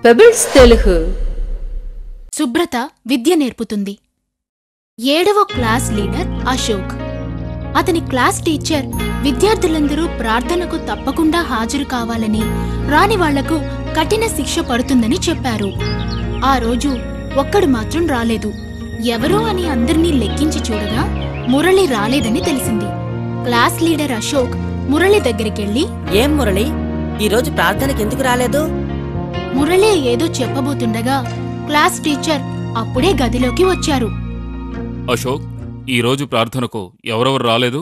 పెబిల్స్ తెలుగు. సుబ్రత విద్య నేర్పుతుంది. 7వ class leader Ashok. అతని క్లాస్ టీచర్ విద్యార్థులందరూ ప్రార్థనకు తప్పకుండా హాజరు కావాలని, రాని వాళ్లకు కఠిన శిక్ష పడుతుందని చెప్పారు. ఆ రోజు ఒక్కడు మాత్రం రాలేదు. ఎవరో అని అందర్నీ లెక్కించి చూడగా మురళి రాలేదని తెలిసింది. క్లాస్ లీడర్ అశోక్ మురళి దగ్గరికెళ్ళి, ఏం మురళి, ఈరోజు ప్రార్థనకెందుకు రాలేదు? మురళి ఏదో చెప్పబోతుండగా క్లాస్ టీచర్ అప్పుడే గదిలోకి వచ్చారు. అశోక్, ఈరోజు ప్రార్థనకు ఎవరెవరు రాలేదు?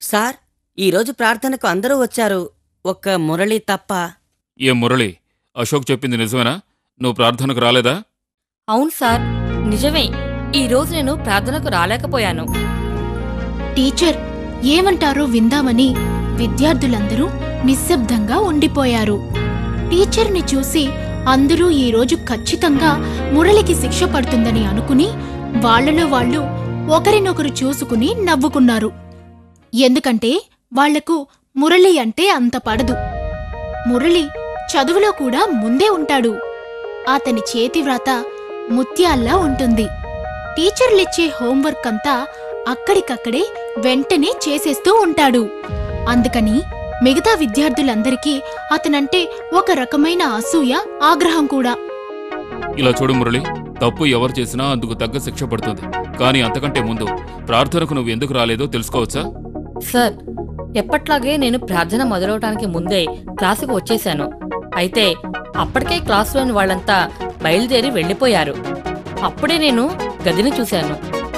సార్, ఈరోజు ప్రార్థనకు అందరూ వచ్చారు, ఒక్క మురళి తప్ప. ఏ మురళి, అశోక్ చెప్పింది నిజమేనా? నువ్వు ప్రార్థనకు రాలేదా? అవును సార్, నిజమే. ఈరోజు నేను ప్రార్థనకు రాలేకపోయాను. టీచర్ ఏమంటారో విందామని విద్యార్థులందరూ నిశ్శబ్దంగా ఉండిపోయారు. టీచర్ని చూసి అందరూ ఈరోజు ఖచ్చితంగా మురళికి శిక్ష పడుతుందని అనుకుని వాళ్లలో వాళ్లు ఒకరినొకరు చూసుకుని నవ్వుకున్నారు. ఎందుకంటే వాళ్లకు మురళి అంటే అంత పడదు. మురళి చదువులో కూడా ముందే ఉంటాడు. అతని చేతివ్రాత ముత్యాల్లా ఉంటుంది. టీచర్లిచ్చే హోంవర్క్ అంతా అక్కడికక్కడే వెంటనే చేసేస్తూ ఉంటాడు. అందుకని మిగతా విద్యార్థులందరికీ అతనంటే ఒక రకమైన అసూయ, ఆగ్రహం కూడా. ఇలా చూడు మురళి, తప్పు ఎవరు చేసినా అందుకు తగ్గ శిక్ష పడుతుంది. కానీ అంతకంటే ముందు ప్రార్థనకు నువ్వు ఎందుకు రాలేదో తెలుసుకోవచ్చా? సార్, ఎప్పట్లాగే నేను ప్రార్థన మొదలవటానికి ముందే క్లాసుకు వచ్చేశాను. అయితే అప్పటికే క్లాసులోని వాళ్ళంతా బయలుదేరి వెళ్లిపోయారు. అప్పుడే నేను గదిని చూశాను.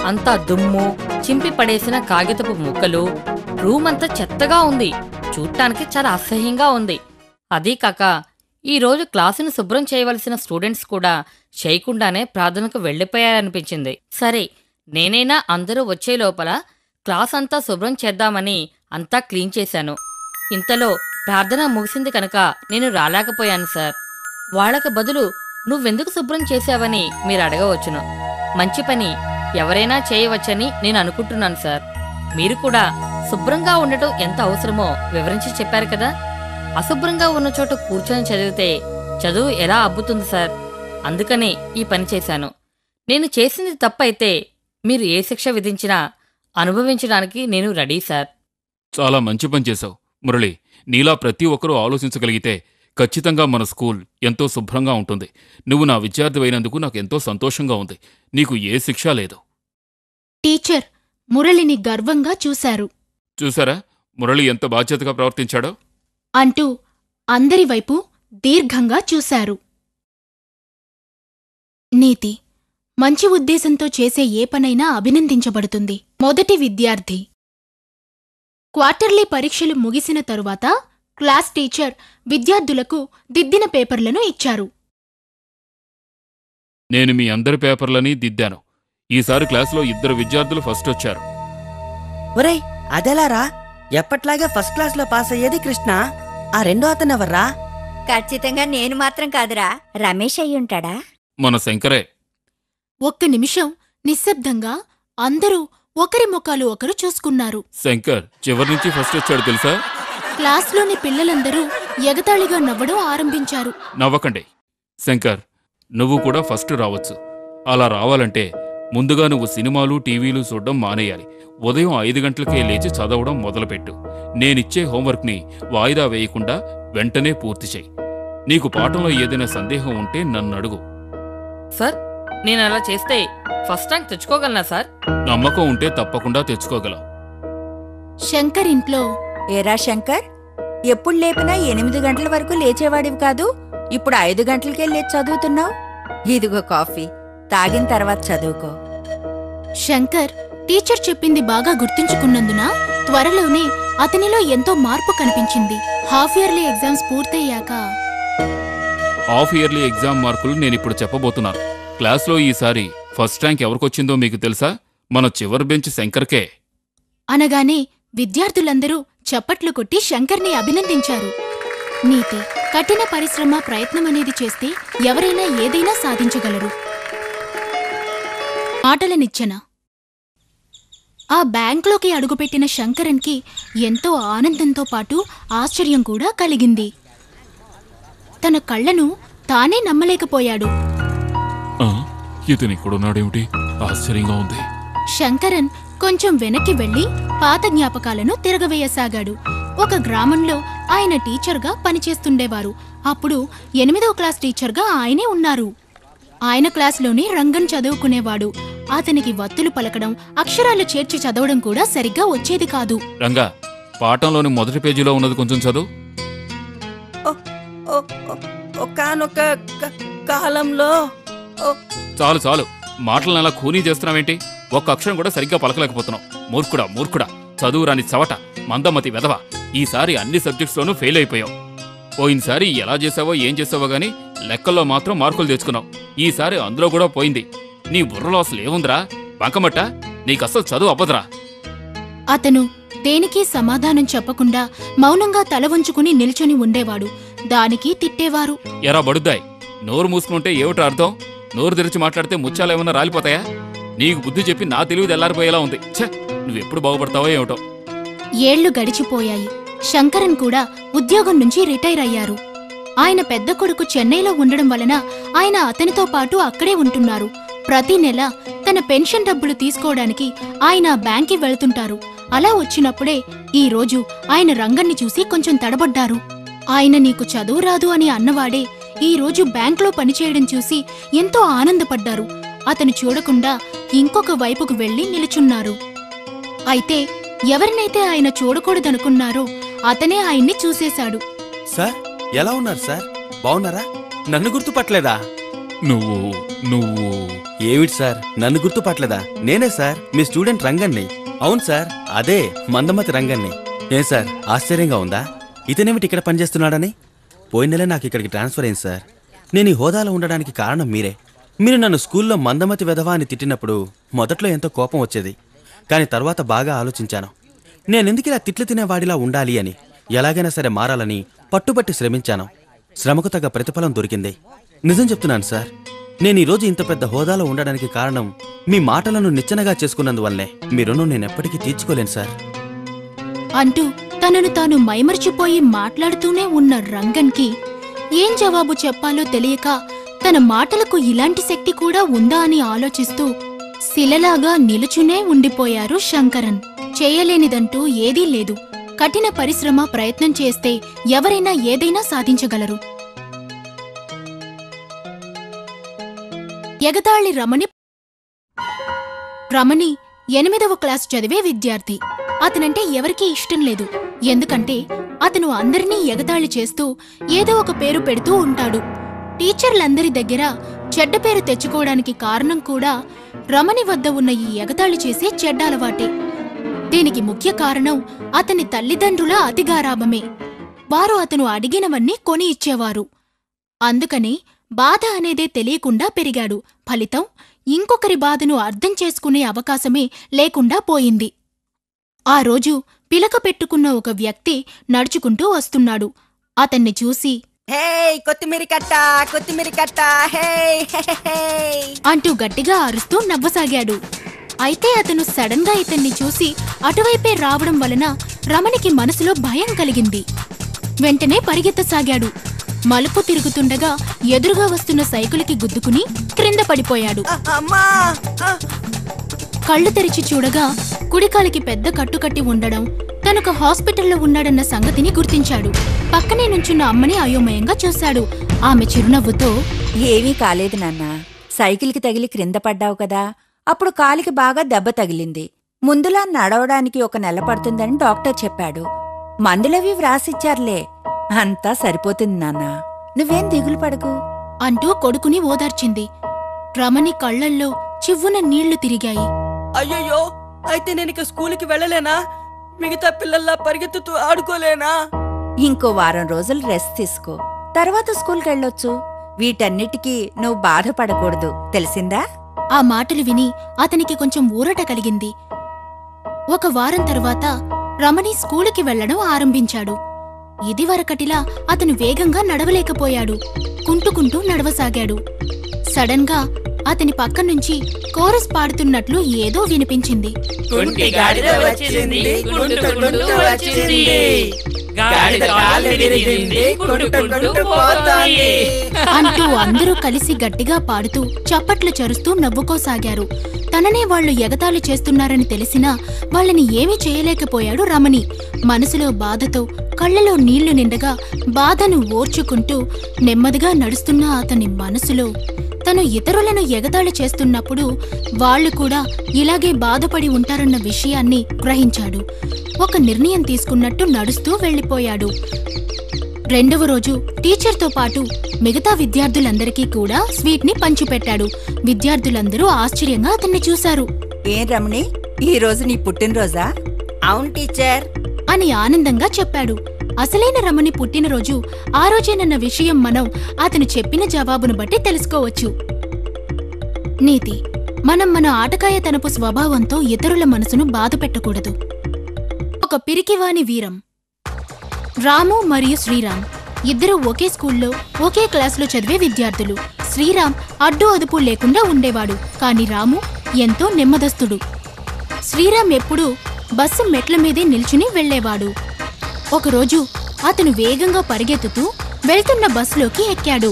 అంతా దుమ్ము, చింపి పడేసిన కాగితపు ముక్కలు, రూమ్ అంతా చెత్తగా ఉంది. చూడటానికి చాలా అసహ్యంగా ఉంది. అదీ కాక ఈరోజు క్లాసును శుభ్రం చేయవలసిన స్టూడెంట్స్ కూడా చేయకుండానే ప్రార్థనకు వెళ్లిపోయారనిపించింది. సరే, నేనైనా అందరూ వచ్చే లోపల క్లాస్ అంతా శుభ్రం చేద్దామని అంతా క్లీన్ చేశాను. ఇంతలో ప్రార్థన ముగిసింది కనుక నేను రాలేకపోయాను సార్. వాళ్లకు బదులు నువ్వెందుకు శుభ్రం చేశావని మీరు అడగవచ్చును. మంచి పని ఎవరైనా చేయవచ్చని నేను అనుకుంటున్నాను సార్. మీరు కూడా శుభ్రంగా ఉండటం ఎంత అవసరమో వివరించి చెప్పారు కదా. అశుభ్రంగా ఉన్న చోట కూర్చొని చదివితే చదువు ఎలా అబ్బుతుంది సార్? అందుకనే ఈ పని చేశాను. నేను చేసింది తప్పైతే మీరు ఏ శిక్ష విధించినా అనుభవించడానికి నేను రెడీ సార్. చాలా మంచి పని చేశావు మురళి. నీలా ప్రతి ఒక్కరూ ఆలోచించగలిగితే ఖచ్చితంగా మన స్కూల్ ఎంతో శుభ్రంగా ఉంటుంది. నువ్వు నా విద్యార్థి అయినందుకు నాకెంతో సంతోషంగా ఉంది. నీకు ఏ శిక్ష లేదు. టీచర్ మురళిని గర్వంగా చూశారు. చూసారా మురళి ఎంత బాధ్యతగా ప్రవర్తించాడో అంటూ అందరివైపు దీర్ఘంగా చూశారు. నీతి: మంచి ఉద్దేశంతో చేసే ఏ పనైనా అభినందించబడుతుంది. మొదటి విద్యార్థి. క్వార్టర్లీ పరీక్షలు ముగిసిన తరువాత క్లాస్ టీచర్ విద్యార్థులకు దిద్దిన పేపర్లను ఇచ్చారు. నేను మీ అందరి పేపర్లని దిద్దాను. ఈసారి క్లాసులో 2 విద్యార్థులు ఫస్ట్ వచ్చారు. ఒరేయ్, అదెలారా? ఎప్పట్లాగే ఫస్ట్ క్లాస్ లో పాస్ అయ్యేది కృష్ణ. ఆ రెండో అతనెవర్రా? ఖచ్చితంగా నేను మాత్రం కాదురా, రమేష్ అయ్యుంటాడా? మన శంకరే. ఒక్క నిమిషం నిశ్శబ్దంగా అందరూ ఒకరి ముఖాలు ఒకరు చూసుకున్నారు. శంకర్ చివరి నుంచి ఫస్ట్ వచ్చాడు తెలుసా? క్లాస్లోని పిల్లలందరూ ఎగతాళిగా నవ్వడం ఆరంభించారు. నవ్వకండి. శంకర్, నువ్వు కూడా ఫస్ట్ రావచ్చు. అలా రావాలంటే ముందుగా నువ్వు సినిమాలు, టీవీలు చూడడం మానేయాలి. ఉదయం 5 గంటలకే లేచి చదవడం మొదలుపెట్టు. నేనిచ్చే హోంవర్క్ని వాయిదా వేయకుండా వెంటనే పూర్తి చెయ్యి. నీకు పాఠంలో ఏదైనా సందేహం ఉంటే నన్ను అడుగు. సార్, నేను అలా చేస్తే ఫస్ట్ ర్యాంక్ తెచ్చుకోగలనా సార్? నమ్మకం ఉంటే తప్పకుండా తెచ్చుకోగలవు. శంకర్ ఇంట్లో, ఏరా శంకర్, ఎప్పుడు లేపినా 8 గంటల వరకు లేచేవాడివి కాదు, ఇప్పుడు 5 గంటలకే లేచి చదువుతున్నావు. ఇదిగో కాఫీ, తాగిన తర్వాత చదువుకో. శంకర్ టీచర్ చెప్పింది బాగా గుర్తుంచుకున్నందున త్వరలోనే అతనిలో ఎంతో మార్పు కనిపించింది. హాఫ్ ఇయర్లీ ఎగ్జామ్స్ పూర్తయ్యాక హాఫ్ ఇయర్లీ ఎగ్జామ్ మార్కులు నేనిప్పుడు చెప్పబోతున్నాను. క్లాస్లో ఈసారి ఫస్ట్ ర్యాంక్ ఎవరికొచ్చిందో మీకు తెలుసా? మన చివరి బెంచ్ శంకర్కే. అనగానే విద్యార్థులందరూ చప్పట్లు కొట్టి శంకర్ని అభినందించారు. నీతి: కఠిన పరిశ్రమ, ప్రయత్నమనేది చేస్తే ఎవరైనా ఏదైనా సాధించగలరు. మాటల నిచ్చెన. ఆ బ్యాంక్లోకి అడుగుపెట్టిన శంకరన్కి ఎంతో ఆనందంతో పాటు ఆశ్చర్యం కూడా కలిగింది. తన కళ్లను తానే నమ్మలేకపోయాడు. ఇతను ఇక్కడున్నాడేమిటి? ఆశ్చర్యంగా ఉంది. శంకరన్ కొంచెం వెనక్కి వెళ్లి పాత జ్ఞాపకాలను తిరగవేయసాగాడు. ఒక గ్రామంలో ఆయన టీచర్గా పనిచేస్తుండేవారు. అప్పుడు 8వ క్లాస్ టీచర్గా ఆయనే ఉన్నారు. ఆయన క్లాస్లోనే రంగన్ చదువుకునేవాడు. అతనికి వత్తులు పలకడం, అక్షరాలు చేర్చి చదవడం కూడా సరిగ్గా వచ్చేది కాదు. రంగా, పాఠంలోని మొదటి పేజీలో ఉన్నది కొంచెం చదువు. ఒకానొక కాలంలో చాలు చాలు, మాటలను అలా ఖూనీ చేస్తున్నావేంటి? ఒక్క అక్షరం కూడా సరిగ్గా పలకలేకపోతున్నావు. మూర్ఖుడా మూర్ఖుడా, చదువురాని చవట, మందమతి వెధవ. ఈసారి అన్ని సబ్జెక్ట్స్లోనూ ఫెయిల్ అయిపోయావు. పోయినసారి ఎలా చేసావో ఏం చేసావో గానీ లెక్కల్లో మాత్రం మార్కులు తెచ్చుకున్నావు. ఈసారి అందులో కూడా పోయింది. నీ బుర్రలో అసలు ఏముందిరా? బంకమట్ట, నీకస్సలు చదువు అవ్వదురా. అతను దేనికి సమాధానం చెప్పకుండా మౌనంగా తల వంచుకుని నిల్చొని ఉండేవాడు. దానికి తిట్టేవారు. ఎరా బడుద్దాయ్, నోరు మూసుకుంటే ఏమిటో అర్థం? నోరు తెరిచి మాట్లాడితే ముత్యాలేమన్నా రాలిపోతాయా? నీకు బుద్ధి చెప్పి నా తెలివి తెల్లారిపోయేలా ఉంది. ఛ, నువ్వెప్పుడు బాగుపడతావో ఏమిటో. ఏళ్లు గడిచిపోయాయి. శంకరన్ కూడా ఉద్యోగం నుంచి రిటైర్ అయ్యారు. ఆయన పెద్ద కొడుకు చెన్నైలో ఉండడం వలన ఆయన అతనితో పాటు అక్కడే ఉంటున్నారు. ప్రతి నెల తన పెన్షన్ డబ్బులు తీసుకోవడానికి ఆయన బ్యాంక్కి వెళ్తుంటారు. అలా వచ్చినప్పుడే ఈ రోజు ఆయన రంగన్ని చూసి కొంచెం తడబడ్డారు. ఆయన నీకు చదువు రాదు అని అన్నవాడే ఈ రోజు బ్యాంక్లో పనిచేయడం చూసి ఎంతో ఆనందపడ్డారు. అతను చూడకుండా ఇంకొక వైపుకు వెళ్లి నిలుచున్నారు. అయితే ఎవరినైతే ఆయన చూడకూడదనుకున్నారో అతనే ఆయన్ని చూసేశాడు. సార్, ఎలా ఉన్నారు సార్? బాగున్నారా? నన్ను గుర్తుపట్టలేదా? నువ్వు నువ్వు ఏమిటి సార్, నన్ను గుర్తుపట్టలేదా? నేనే సార్, మీ స్టూడెంట్ రంగన్ని. అవును సార్, అదే మందమతి రంగన్ని. ఏం సార్, ఆశ్చర్యంగా ఉందా? ఇతనేమిటి ఇక్కడ పనిచేస్తున్నాడని? పోయిన నెల నాకు ఇక్కడికి ట్రాన్స్ఫర్ అయింది సార్. నేను ఈ హోదాలో ఉండడానికి కారణం మీరే. మీరు నన్ను స్కూల్లో మందమతి వెధవా అని తిట్టినప్పుడు మొదట్లో ఎంతో కోపం వచ్చేది. కానీ తర్వాత బాగా ఆలోచించాను. నేనెందుకు ఇలా తిట్లు తినేవాడిలా ఉండాలి అని. ఎలాగైనా సరే మారాలని పట్టుబట్టి శ్రమించాను. శ్రమకు తగ్గ ప్రతిఫలం దొరికింది. నిజం చెప్తున్నాను సార్, నేను ఈరోజు ఇంత పెద్ద హోదాలో ఉండడానికి కారణం మీ మాటలను నిచ్చెనగా చేసుకున్నందువల్లే. మీ రుణం నేనెప్పటికీ తీర్చుకోలేను సార్ అంటూ తనను తాను మైమర్చిపోయి మాట్లాడుతూనే ఉన్న రంగన్కి ఏం జవాబు చెప్పాలో తెలియక తన మాటలకు ఇలాంటి శక్తి కూడా ఉందా అని ఆలోచిస్తూ శిలలాగా నిలుచునే ఉండిపోయారు శంకరన్. చేయలేనిదంటూ ఏదీ లేదు. కఠిన పరిశ్రమ, ప్రయత్నం చేస్తే ఎవరైనా ఏదైనా సాధించగలరు. ఎగతాళి రమణి 8వ క్లాస్ చదివే విద్యార్థి. అతనంటే ఎవరికీ ఇష్టం లేదు. ఎందుకంటే అతను అందరినీ ఎగతాళి చేస్తూ ఏదో ఒక పేరు పెడుతూ ఉంటాడు. టీచర్లందరి దగ్గర చెడ్డ పేరు తెచ్చుకోవడానికి కారణం కూడా రమణి వద్ద ఉన్న ఈ ఎగతాళి చేసే చెడ్డ అలవాటే. దీనికి ముఖ్య కారణం అతని తల్లిదండ్రుల అతిగారాభమే. వారు అతను అడిగినవన్నీ కొని ఇచ్చేవారు. అందుకని బాధ అనేదే తెలియకుండా పెరిగాడు. ఫలితం ఇంకొకరి బాధను అర్థం చేసుకునే అవకాశమే లేకుండా పోయింది. ఆ రోజు పిలక పెట్టుకున్న ఒక వ్యక్తి నడుచుకుంటూ వస్తున్నాడు. అతన్ని చూసి హే కొత్తిమీర కట్ట హే అంటూ గట్టిగా అరుస్తూ నవ్వసాగాడు. అయితే అతను సడన్ గా ఇతన్ని చూసి అటువైపే రావడం వలన రమణికి మనసులో భయం కలిగింది. వెంటనే పరిగెత్తసాగాడు. మలుపు తిరుగుతుండగా ఎదురుగా వస్తున్న సైకిలుకి గుద్దుకుని క్రింద పడిపోయాడు. కళ్ళు తెరిచి చూడగా కుడికాలికి పెద్ద కట్టుకట్టి ఉండడం, తనొక హాస్పిటల్లో ఉన్నాడన్న సంగతిని గుర్తించాడు. పక్కనే నుంచున్న అమ్మని అయోమయంగా చూశాడు. ఆమె చిరునవ్వుతో, ఏమీ కాలేదు నాన్న. సైకిల్కి తగిలి క్రింద పడ్డావు కదా, అప్పుడు కాలికి బాగా దెబ్బ తగిలింది. ముందులా నడవడానికి 1 నెల పడుతుందని డాక్టర్ చెప్పాడు. మందులవి వ్రాసిచ్చారులే, అంతా సరిపోతుంది నాన్న. నువ్వేం దిగులు పడకు అంటూ కొడుకుని ఓదార్చింది. రమణి కళ్లల్లో చివ్వున నీళ్లు తిరిగాయి. అయ్యయ్యో, అయితే నేనిక స్కూలుకి వెళ్ళలేనా? మిగతా పిల్లల్లా పరిగెత్తుతూ ఆడుకోలేనా? ఇంకో వారం రోజులు రెస్ట్ తీసుకో, తర్వాత స్కూల్కి వెళ్ళొచ్చు. వీటన్నిటికీ నువ్వు బాధపడకూడదు, తెలిసిందా? ఆ మాటలు విని అతనికి కొంచెం ఊరట కలిగింది. 1 వారం తరువాత రమణి స్కూలుకి వెళ్లడం ఆరంభించాడు. ఇదివరకటిలా అతను వేగంగా నడవలేకపోయాడు. కుంటుకుంటూ నడవసాగాడు. సడన్ గా అతని పక్క నుంచి కోరస్ పాడుతున్నట్లు ఏదో వినిపించింది. గాడిద కాళ్ళు విరిగింది, కొట్టుకుంటూ పోతోంది. అంటూ అందరూ కలిసి గట్టిగా పాడుతూ చప్పట్లు చరుస్తూ నవ్వుకోసాగారు. తననే వాళ్లు ఎగతాళి చేస్తున్నారని తెలిసినా వాళ్ళని ఏమీ చేయలేకపోయాడు రమణి. మనసులో బాధతో కళ్ళలో నీళ్లు నిండగా బాధను ఓర్చుకుంటూ నెమ్మదిగా నడుస్తున్న అతని మనసులో తను ఇతరులను ఎగతాళి చేస్తున్నప్పుడు వాళ్లు కూడా ఇలాగే బాధపడి ఉంటారన్న విషయాన్ని గ్రహించాడు. ఒక నిర్ణయం తీసుకున్నట్టు నడుస్తూ వెళ్లిపోయాడు. రెండవ రోజు టీచర్తో పాటు మిగతా విద్యార్థులందరికీ కూడా స్వీట్ ని పంచిపెట్టాడు. విద్యార్థులందరూ ఆశ్చర్యంగా అతన్ని చూశారు. ఏం రమణి, ఈ రోజు నీ పుట్టినరోజా? అవును టీచర్. అని ఆనందంగా చెప్పాడు. అసలైన రమణి పుట్టినరోజు ఆ రోజేనన్న విషయం మనం అతను చెప్పిన జవాబును బట్టి తెలుసుకోవచ్చు. నీతి: మనం మన ఆటకాయతనపు స్వభావంతో ఇతరుల మనసును బాధపెట్టకూడదు. ఒక పిరికివాని వీరం. రాము మరియు శ్రీరామ్ ఇద్దరూ ఒకే స్కూల్లో ఒకే క్లాసులో చదివే విద్యార్థులు. శ్రీరామ్ అడ్డు అదుపు లేకుండా ఉండేవాడు, కాని రాము ఎంతో నెమ్మదస్తుడు. శ్రీరామ్ ఎప్పుడూ బస్సు మెట్ల మీదే నిల్చుని వెళ్లేవాడు. ఒకరోజు అతను వేగంగా పరిగెత్తుతూ వెళ్తున్న బస్సులోకి ఎక్కాడు.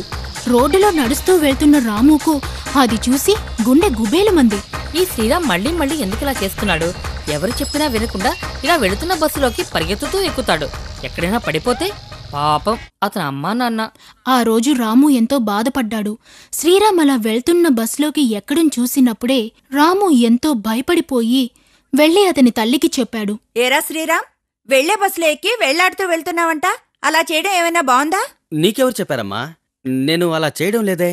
రోడ్డులో నడుస్తూ వెళ్తున్న రాముకు అది చూసి గుండె గుబేలుమంది. ఈ శ్రీరామ్ మళ్ళీ మళ్ళీ ఎందుకిలా చేస్తున్నాడు? ఎవరు చెప్పినా వినకుండా ఇలా వెళుతున్న బస్సులోకి పరిగెత్తుతూ ఎక్కుతాడు. ఎక్కడైనా పడిపోతే పాపం అతని అమ్మా నాన్న. ఆ రోజు రాము ఎంతో బాధపడ్డాడు. శ్రీరామ్ అలా వెళ్తున్న బస్సులోకి ఎక్కడం చూసినప్పుడే రాము ఎంతో భయపడిపోయి వెళ్లి అతని తల్లికి చెప్పాడు. ఏరా శ్రీరామ్, వెళ్లే బస్సులో ఎక్కి వెళ్లాడుతూ వెళ్తున్నావంట. అలా చేయడం ఏమైనా బాగుందా? నీకెవరు చెప్పారమ్మా? నేను అలా చేయడం లేదే.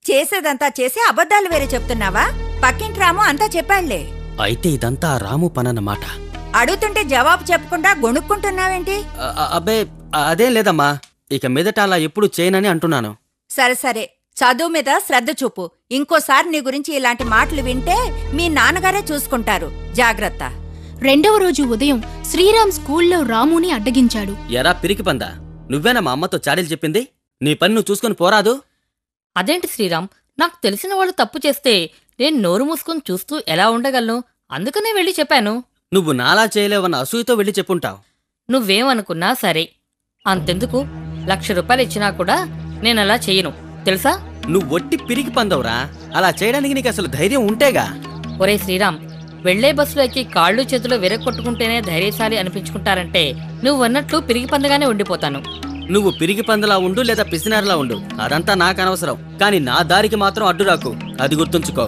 చేసేదంతా చేసి అబద్ధాలు వేరే చెప్తున్నావా? పక్కింటి రాము అంతా చెప్పాళ్లే. అయితే ఇదంతా రాము పనన్నమాట. అడుగుతుంటే జవాబు చెప్పకుండా గొణుక్కుంటున్నావేంటి? అబ్బే అదేం లేదమ్మా. ఇక మీదట అలా ఎప్పుడు చేయనని అంటున్నాను. సరే సరే, చదువు మీద శ్రద్ధ చూపు. ఇంకోసారి నీ గురించి ఇలాంటి మాటలు వింటే మీ నాన్నగారే చూసుకుంటారు. జాగ్రత్త. రెండవ రోజు ఉదయం శ్రీరామ్ స్కూల్లో రాముని అడ్డగించాడు. ఎరా పిరికి పందా, నువ్వేనా మా అమ్మతో చాడీలు చెప్పింది? నీ పని నువ్వు చూసుకొని పోరాదు. అదేంటి శ్రీరామ్, నాకు తెలిసిన వాళ్ళు తప్పు చేస్తే నేను నోరు మూసుకొని చూస్తూ ఎలా ఉండగలను? అందుకనే వెళ్ళి చెప్పాను. నువ్వు నాలా చేయలేవన్న అసూయతో వెళ్ళి చెప్పుంటావు. నువ్వేమనుకున్నా సరే, అంతెందుకు 1,00,000 రూపాయలు ఇచ్చినా కూడా నేనలా చెయ్యను, తెలుసా? నువ్వు ఒట్టి పిరికి పందవురా. అలా చేయడానికి నీకు అసలు ధైర్యం ఉంటేగా. ఒరే శ్రీరామ్, వెళ్లే బస్సులో ఎక్కి కాళ్ళు చేతులు విరగొట్టుకుంటేనే ధైర్యశాలి అనిపించుకుంటారంటే నువ్వన్నట్లు పిరిగి పందగానే ఉండిపోతాను. నువ్వు పిరికి పందలా ఉండు లేదా పిసినారులా ఉండు, అదంతా నాకు అనవసరం. కానీ నా దారికి మాత్రం అడ్డు రాకు, అది గుర్తుంచుకో.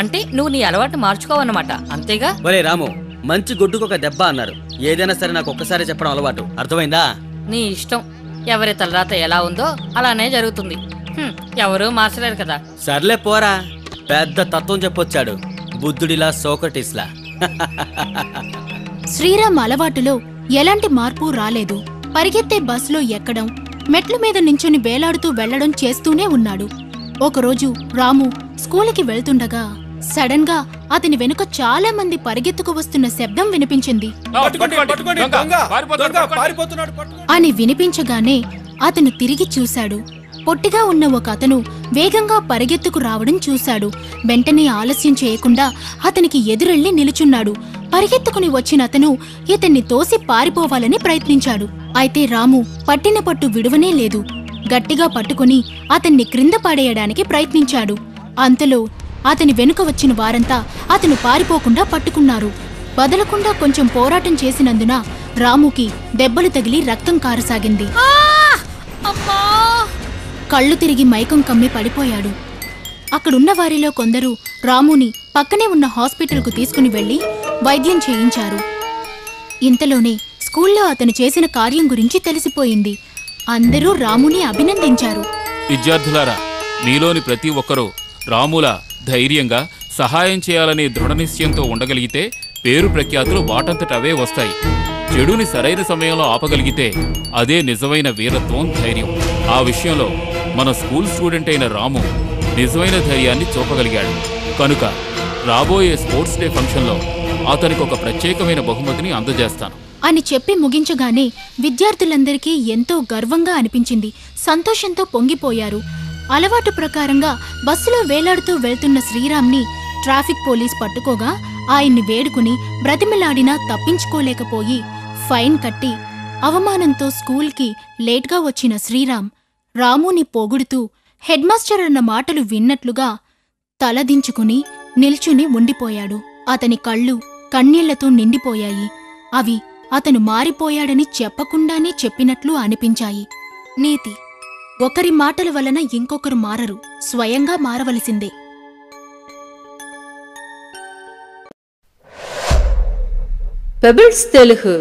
అంటే నువ్వు నీ అలవాటు మార్చుకోవన్నమాట, అంతేగా? ఒరే రాము, మంచి గొడ్డుకొక దెబ్బ అన్నారు. ఏదైనా సరే నాకు ఒక్కసారి చెప్పడం అలవాటు, అర్థమైందా? నీ ఇష్టం. ఎవరి తలరాత ఎలా ఉందో అలానే జరుగుతుంది. ఎవరూ మార్చలేరు కదా. సర్లే పోరా, పెద్ద తత్వం చెప్పొచ్చాడు బుద్ధుడిలా, సోక్రటీస్లా. శ్రీరామ్ అలవాటులో ఎలాంటి మార్పు రాలేదు. పరిగెత్తే బస్సులో ఎక్కడం, మెట్ల మీద నించుని వేలాడుతూ వెళ్లడం చేస్తూనే ఉన్నాడు. ఒకరోజు రాము స్కూలుకి వెళ్తుండగా సడన్ గా అతని వెనుక చాలా మంది పరిగెత్తుకు వస్తున్న శబ్దం వినిపించింది. అని వినిపించగానే అతను తిరిగి చూశాడు. పొట్టిగా ఉన్న ఒక అతను వేగంగా పరిగెత్తుకు రావడం చూశాడు. వెంటనే ఆలస్యం చేయకుండా అతనికి ఎదురెళ్లి నిలుచున్నాడు. పరిగెత్తుకుని వచ్చిన అతను ఇతన్ని తోసి పారిపోవాలని ప్రయత్నించాడు. అయితే రాము పట్టిన పట్టు విడువనే లేదు. గట్టిగా పట్టుకుని అతన్ని క్రింద పడేయడానికి ప్రయత్నించాడు. అంతలో అతని వెనుక వచ్చిన వారంతా అతను పారిపోకుండా పట్టుకున్నారు. వదలకుండా కొంచెం పోరాటం చేసినందున రాముకి దెబ్బలు తగిలి రక్తం కారసాగింది. కళ్ళు తిరిగి మైకం కమ్మి పడిపోయాడు. అక్కడున్న వారిలో కొందరు రాముని పక్కనే ఉన్న హాస్పిటల్కు తీసుకుని వెళ్లి వైద్యం చేయించారు. ఇంతలోనే స్కూల్లో అతను చేసిన కార్యం గురించి తెలిసిపోయింది. అందరూ రాముని అభినందించారు. విద్యార్థులారా, మీలోని ప్రతి ఒక్కరూ రాములా ధైర్యంగా సహాయం చేయాలనే దృఢనిశ్చయంతో ఉండగలిగితే పేరు ప్రఖ్యాతులు వాటంతట అవే వస్తాయి. చెడుని సరైన సమయంలో ఆపగలిగితే అదే నిజమైన వీరత్వం, ధైర్యం. ఆ విషయంలో మన స్కూల్ స్టూడెంట్ అయిన రాము నిజమైన ధైర్యాన్ని చూపగలిగాడు. కనుక రాబోయే స్పోర్ట్స్ డే ఫంక్షన్లో అతనికి ఒక ప్రత్యేకమైన బహుమతిని అందజేస్తాను అని చెప్పి ముగించగానే విద్యార్థులందరికీ ఎంతో గర్వంగా అనిపించింది. సంతోషంతో పొంగిపోయారు. అలవాటు ప్రకారంగా బస్సులో వేలాడుతూ వెళ్తున్న శ్రీరామ్ని ట్రాఫిక్ పోలీస్ పట్టుకోగా ఆయన్ని వేడుకుని బ్రతిమిలాడినా తప్పించుకోలేకపోయి ఫైన్ కట్టి అవమానంతో స్కూల్కి లేట్గా వచ్చిన శ్రీరామ్ రాముని పొగుడుతూ హెడ్మాస్టర్ అన్న మాటలు విన్నట్లుగా తలదించుకుని నిల్చుని ఉండిపోయాడు. అతని కళ్ళు కన్నీళ్లతో నిండిపోయాయి. అవి అతను మారిపోయాడని చెప్పకుండానే చెప్పినట్లు అనిపించాయి. నీతి: ఒకరి మాటల వలన ఇంకొకరు మారరు, స్వయంగా మారవలసిందే. పెబిల్స్ తెలుగు